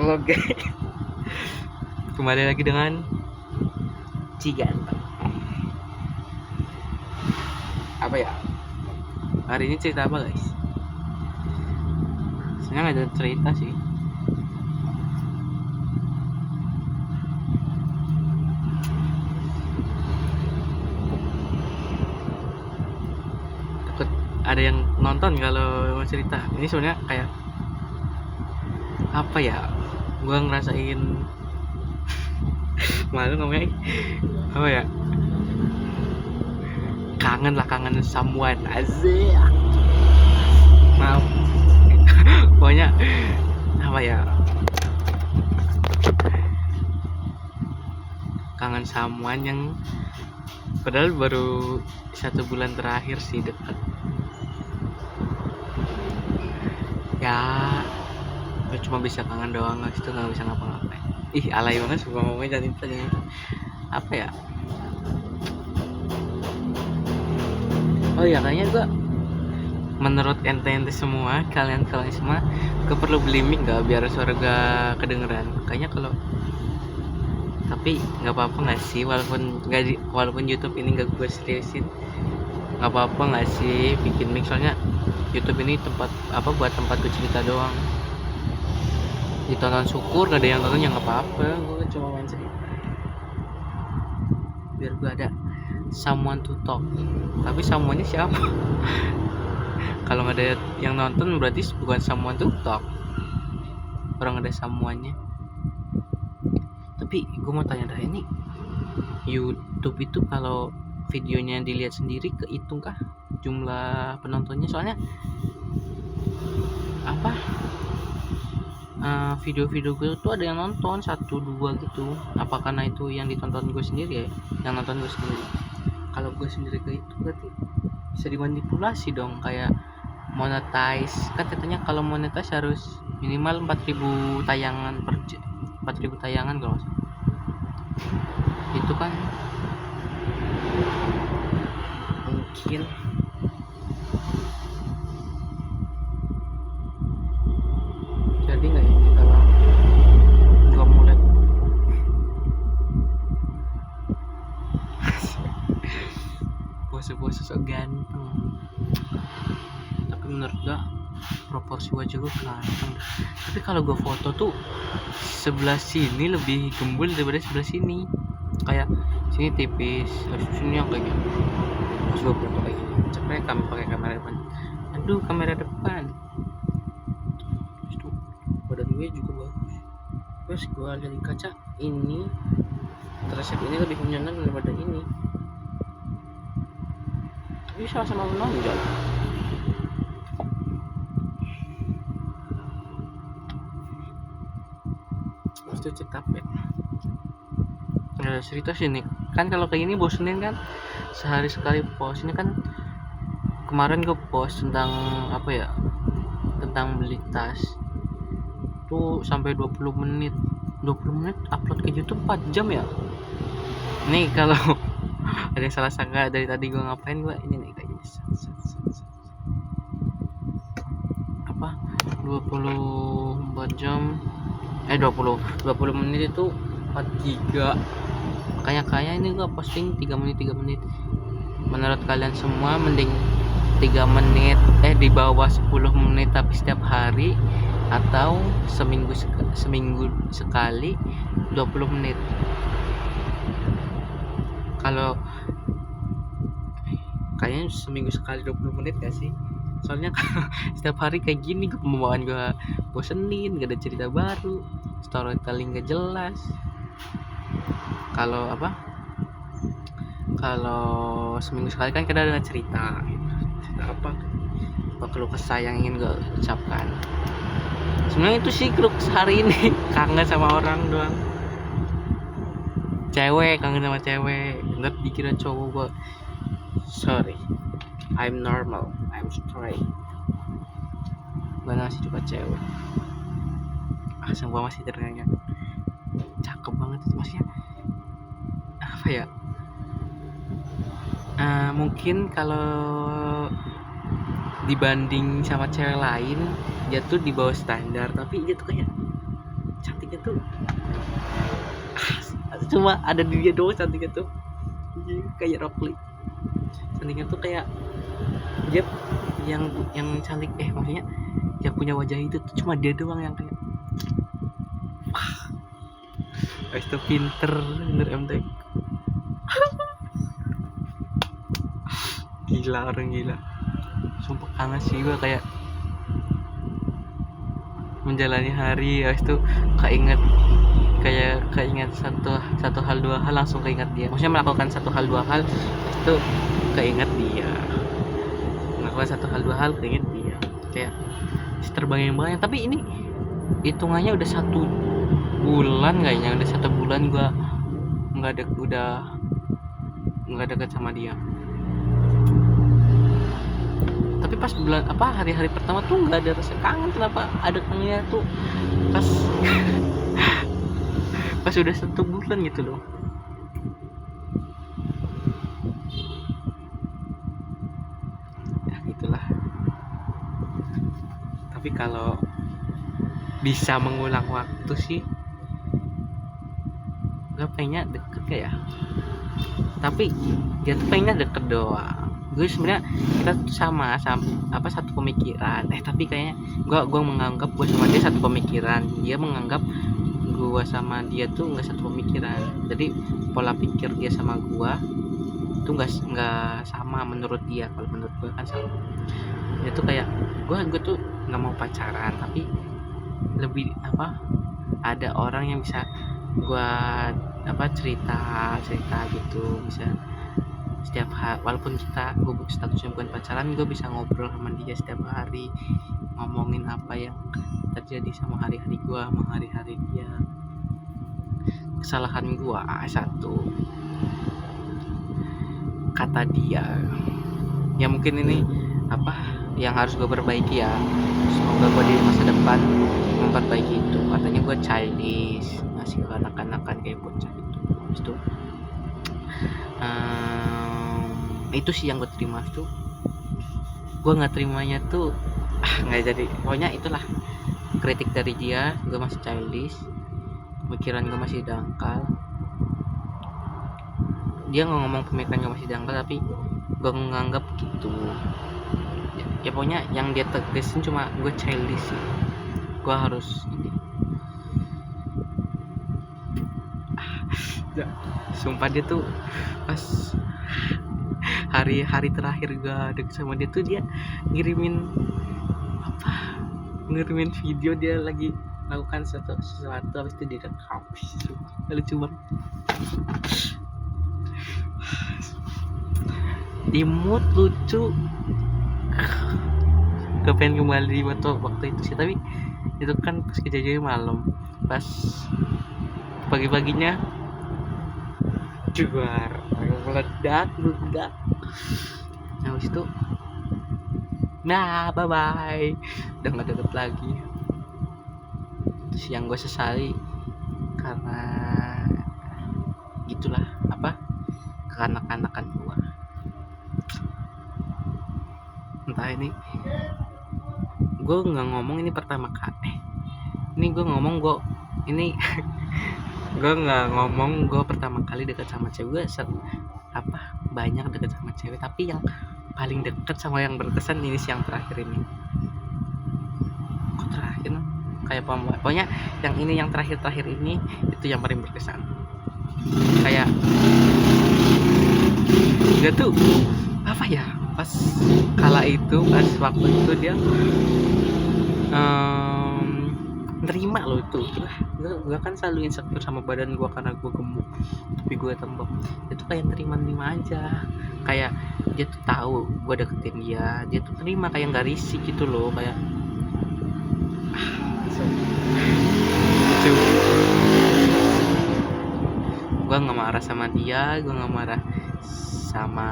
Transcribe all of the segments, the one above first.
Halo guys, kembali lagi dengan Ciganteng. Apa ya? Hari ini cerita apa guys? Sebenarnya nggak ada cerita sih. Takut ada yang nonton kalau mau cerita. Ini sebenarnya kayak apa ya? Gua ngerasain malu ngomongnya apa ya? Kangen someone asik. Maaf. Pokoknya apa ya? Kangen someone yang padahal baru 1 bulan terakhir sih dekat. Ya, gue cuma bisa kangen doang, guys, itu nggak bisa ngapa-ngapain. Ih, alay banget suka ngomongnya jadi tanya apa ya? Oh ya, kayaknya gue menurut ente semua, kalian semua, gue perlu beli mic nggak biar suara gue kedengeran. Kayaknya kalau tapi nggak apa-apa nggak sih, walaupun YouTube ini nggak gue seriusin, nggak apa-apa nggak sih bikin mic, soalnya YouTube ini tempat apa buat tempat gue cerita doang. Ditonton syukur, gak ada yang nonton yang apa-apa, gue cuma main cerita biar gue ada someone to talk. Tapi someone-nya siapa? Kalau nggak ada yang nonton berarti bukan someone to talk, orang ada someone-nya. Tapi gue mau tanya dah, ini YouTube itu kalau videonya dilihat sendiri kehitung kah jumlah penontonnya? Soalnya apa, video-video gue tuh ada yang nonton 1-2 gitu. Apa karena itu yang ditonton gue sendiri ya, yang nonton gue sendiri? Kalau gue sendiri ke itu berarti bisa dimanipulasi dong, kayak monetize. Kan katanya kalau monetize harus minimal 4.000 tayangan per 4.000 tayangan kalau nggak salah. Itu kan mungkin jadi nggak ya kalau gua mulai pose-pose sok ganteng. Tapi menurut gua proporsi wajah gua ganteng. Tapi kalau gua foto tuh sebelah sini lebih gembul daripada sebelah sini. Kayak sini tipis, harus sini yang kayak gitu. Terus gua foto kayak gini. Cepet kami pakai kamera depan. Aduh, kamera depan. Terus tuh badan gue juga bagus. Terus gue lihat di kaca, ini tricep ini lebih menyenang daripada ini. Tapi sama-sama menonjol. Itu cerita apa ya? Nggak ada cerita sih nih. Kan kalau kayak gini bosenin kan, sehari sekali post. Ini kan kemarin gue post tentang apa ya, tentang beli tas tuh sampai 20 menit upload ke YouTube 4 jam ya. Nih kalau ada yang salah sangka dari tadi gue ngapain, gue ini nih kayak gini apa 24 jam 20 menit itu 4 giga. Makanya ini gue posting 3 menit. Menurut kalian semua mending 3 menit di bawah 10 menit tapi setiap hari, atau seminggu sekali 20 menit? Kalau kayaknya seminggu sekali 20 menit gak sih? Soalnya setiap hari kayak gini pembawaan gue bosenin, gak ada cerita baru, storytelling gak jelas. Kalau seminggu sekali kan kita ada cerita apa keluh kesah yang ingin gue ucapkan. Sebenarnya itu sih keluh kesah hari ini. Kangen sama orang doang, kangen sama cewek. Nggak dikira cowok gue. Sorry, I'm normal, I'm straight. Gue masih suka cewek. Gue masih ternyata cakep banget itu, maksudnya apa ya, mungkin kalau dibanding sama cewek lain dia tuh di bawah standar, tapi dia tuh kayak cantiknya tuh cuma ada di dia doang cantiknya tuh. Kayak Rock Lee, cantiknya tuh kayak dia yang cantik, maksudnya yang punya wajah itu tuh cuma dia doang yang kayak itu pinter MTK. Gila, orang gila, sumpah kangen sih gue, kayak menjalani hari habis itu keinget satu hal dua hal langsung keinget dia, maksudnya melakukan satu hal dua hal itu keinget dia, melakukan satu hal dua hal keinget dia, kayak terbayang-bayang. Tapi ini hitungannya udah 1 bulan kayaknya, udah 1 bulan gua nggak deket sama dia. Tapi pas bulan hari-hari pertama tuh nggak ada rasa kangen. Kenapa ada kangennya tuh pas pas udah 1 bulan gitu loh. Ya gitulah. Tapi kalau bisa mengulang waktu sih gue pengennya deket kayak, tapi dia tuh pengennya deket doang. Gue sebenarnya kita tuh sama satu pemikiran, tapi kayaknya gue menganggap gue sama dia satu pemikiran, dia menganggap gue sama dia tuh nggak satu pemikiran. Jadi pola pikir dia sama gue tuh nggak sama menurut dia. Kalau menurut gue kan sama. Dia tuh kayak gue tuh nggak mau pacaran, tapi lebih ada orang yang bisa gue cerita gitu, bisa setiap hari, walaupun gue statusnya bukan pacaran, gue bisa ngobrol sama dia setiap hari, ngomongin apa yang terjadi sama hari-hari gue sama hari-hari dia. Kesalahan gue satu, kata dia ya, mungkin ini yang harus gue perbaiki ya. Semoga gue di masa depan memperbaiki itu. Katanya gue childish, masih kanak-kanakan kayak bocah gitu. Itu sih yang gue terima tuh. Gue nggak terimanya tuh nggak jadi. Pokoknya itulah kritik dari dia. Gue masih childish, pemikiran gue masih dangkal. Dia nggak ngomong pemikiran gue masih dangkal, tapi gue nganggap gitu ya. Pokoknya yang dia tegasin cuma gue childish sih. Gue harus sumpah dia tuh pas hari-hari terakhir gue deket sama dia tuh, dia ngirimin video dia lagi melakukan sesuatu habis itu direkam. Lucu banget, imut, lucu. Gue pengen kembali di waktu itu sih, tapi itu kan pas kejadian malam, pas pagi-paginya juar meledak. Habis itu bye bye, udah nggak deket lagi. Terus yang gue sesali karena gitulah kekanak-kanakan gue. Entah ini gue nggak ngomong ini pertama kali. Ini gue ngomong gue nggak ngomong gue pertama kali dekat sama cewek. Banyak dekat sama cewek, tapi yang paling dekat sama yang berkesan ini sih yang terakhir ini. Kok terakhir? Kayak pokoknya yang ini, yang terakhir ini itu yang paling berkesan. Kayak dia tuh pas kala itu, pas waktu itu dia nerima loh itu. Gue kan selalu insecure sama badan gue karena gue gemuk, tapi gue tembok. Itu kayak terima aja, kayak dia tuh tahu gue deketin dia tuh terima, kayak nggak risih gitu loh, kayak gue nggak marah sama dia, gue nggak marah sama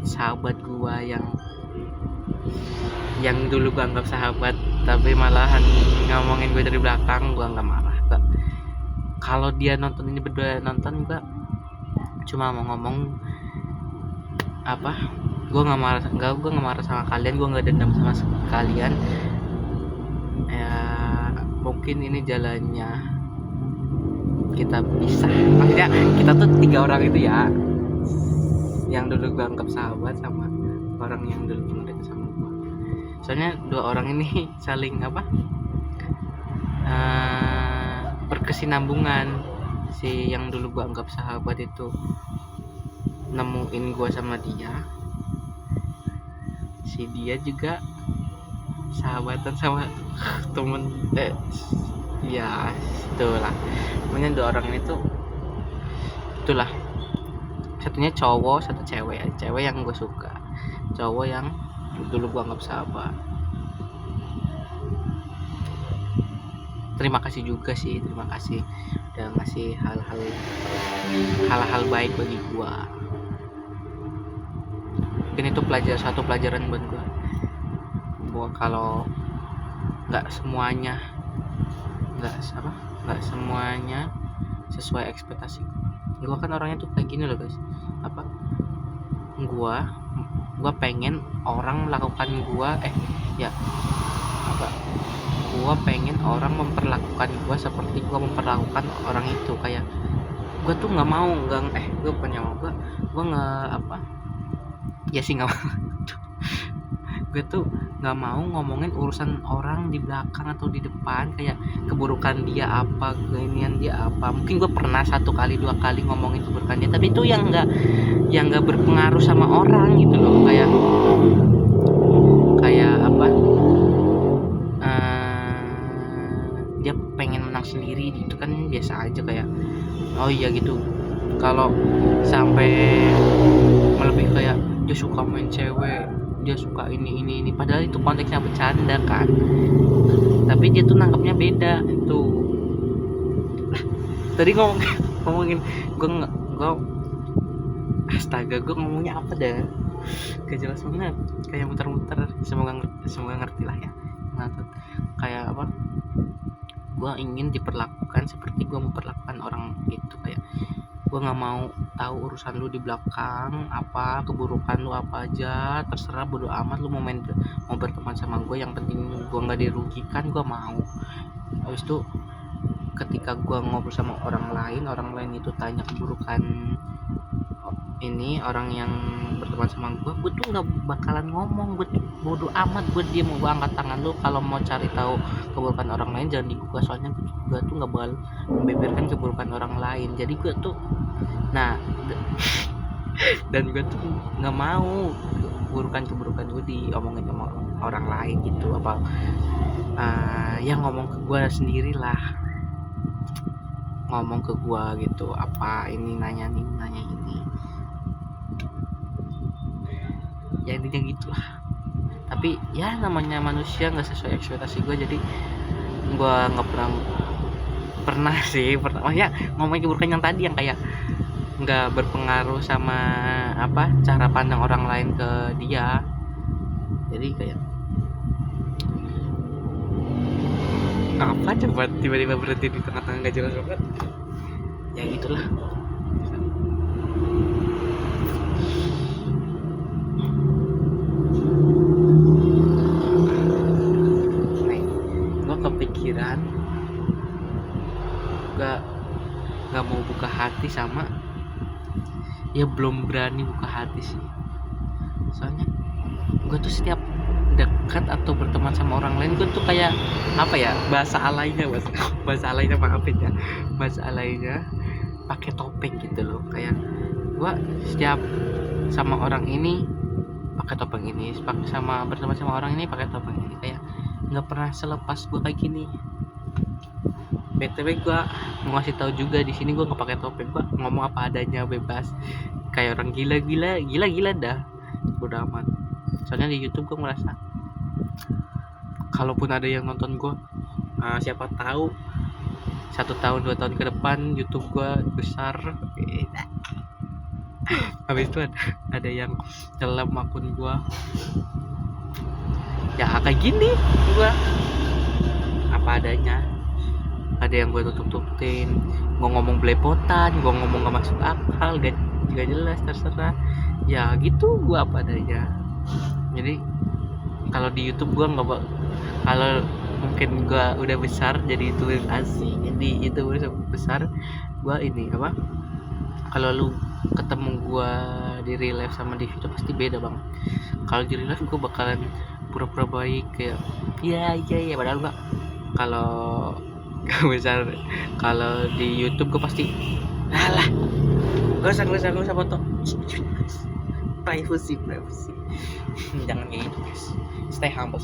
sahabat gue yang dulu gue anggap sahabat tapi malahan ngomongin gue dari belakang. Gue nggak marah. Kalau dia nonton ini, berdua nonton, gue cuma mau ngomong gue nggak marah sama kalian, gue nggak dendam sama kalian ya. mungkin ini jalannya kita pisah. Maksudnya kita tuh 3 orang itu ya, yang dulu gue anggap sahabat sama orang yang dulu pernah deket sama gue. Soalnya 2 orang ini saling berkesinambungan. Si yang dulu gue anggap sahabat itu nemuin gue sama dia, si dia juga sahabatan sama temen ya itulah. Pokoknya 2 orang ini tuh itulah, satunya cowok, satu cewek. Cewek yang gue suka, cowok yang dulu gue anggap sahabat. Terima kasih juga sih, terima kasih udah ngasih hal-hal baik bagi gue. Mungkin itu satu pelajaran buat gue kalau nggak semuanya sesuai ekspektasi. Gue kan orangnya tuh kayak gini loh guys, gue pengen orang melakukan gue pengen orang memperlakukan gue seperti gue memperlakukan orang itu. Kayak gue tuh nggak mau gue punya mau gue nggak gue tuh nggak mau ngomongin urusan orang di belakang atau di depan, kayak keburukan dia apa, keinian dia apa. Mungkin gue pernah 1 kali 2 kali ngomongin keburukan dia, tapi itu yang nggak berpengaruh sama orang gitu loh. Kayak dia pengen menang sendiri, itu kan biasa aja. Kayak oh iya gitu. Kalau sampai melebihi kayak dia suka main cewek, dia suka ini, padahal itu konteksnya bercanda kan, tapi dia tuh nangkapnya beda. Itu tadi ngomongin gue astaga, gue ngomongnya apa dah, gak jelas banget, kayak muter-muter. Semoga ngerti lah ya. Kayak gue ingin diperlakukan seperti gue memperlakukan orang itu. Kayak gue nggak mau tahu urusan lu di belakang, apa keburukan lu apa aja, terserah, bodo amat. Lu mau berteman sama gue, yang penting gue nggak dirugikan, gue mau. Habis itu ketika gue ngobrol sama orang lain itu tanya keburukan ini orang yang berteman sama gue tuh nggak bakalan ngomong. Gue bodo amat, gue diem, gue angkat tangan. Lu kalau mau cari tahu keburukan orang lain jangan di gue, soalnya gue tuh nggak bakal membeberkan keburukan orang lain. Jadi gue tuh dan gue tuh nggak mau keburukan gue diomongin sama orang lain gitu. Yang ngomong ke gue sendirilah, ngomong ke gue gitu, nanya ini ya, intinya gitulah. Tapi ya namanya manusia nggak sesuai ekspektasi gue, jadi gue nggak pernah maksudnya ngomongin keburukan yang tadi, yang kayak nggak berpengaruh sama cara pandang orang lain ke dia. Jadi kayak apa coba tiba-tiba berhenti di tengah-tengah nggak jelas banget ya, gitulah. Gue kepikiran gak mau buka hati sama, ya belum berani buka hati sih. Soalnya gue tuh setiap dekat atau berteman sama orang lain, gue tuh kayak bahasa alainya pakai topeng gitu loh. Kayak gue setiap sama orang ini pakai topeng ini, berteman sama orang ini pakai topeng ini, kayak nggak pernah selepas gue kayak gini. BTW gue mau ngasih tahu juga, di sini gue nggak pakai topeng, gue ngomong apa adanya, bebas kayak orang gila dah, udah aman. Soalnya di YouTube gue merasa kalaupun ada yang nonton gue, siapa tahu 1 tahun 2 tahun ke depan YouTube gue besar, habis itu ada yang dalam akun gue ya kayak gini, gue apa adanya. Ada yang gue tutupin, gue ngomong belepotan, gue ngomong gak masuk akal, gak jelas, terserah ya gitu, gue apa adanya. Jadi kalau di YouTube gue kalau mungkin gua udah besar jadi itu asik, jadi itu udah besar gua ini apa, kalau lu ketemu gua di real life sama di video pasti beda bang. Kalau di real life gua bakalan pura-pura baik kayak iya padahal enggak. Kalau besar, kalau di YouTube gua pasti alah gak usah foto, privacy jangan kayak gitu guys, stay humble.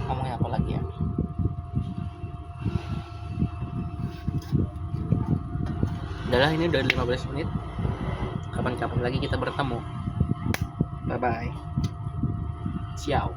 Ngomongin apa lagi ya, udahlah ini udah 15 menit, kapan-kapan lagi kita bertemu, bye bye, ciao.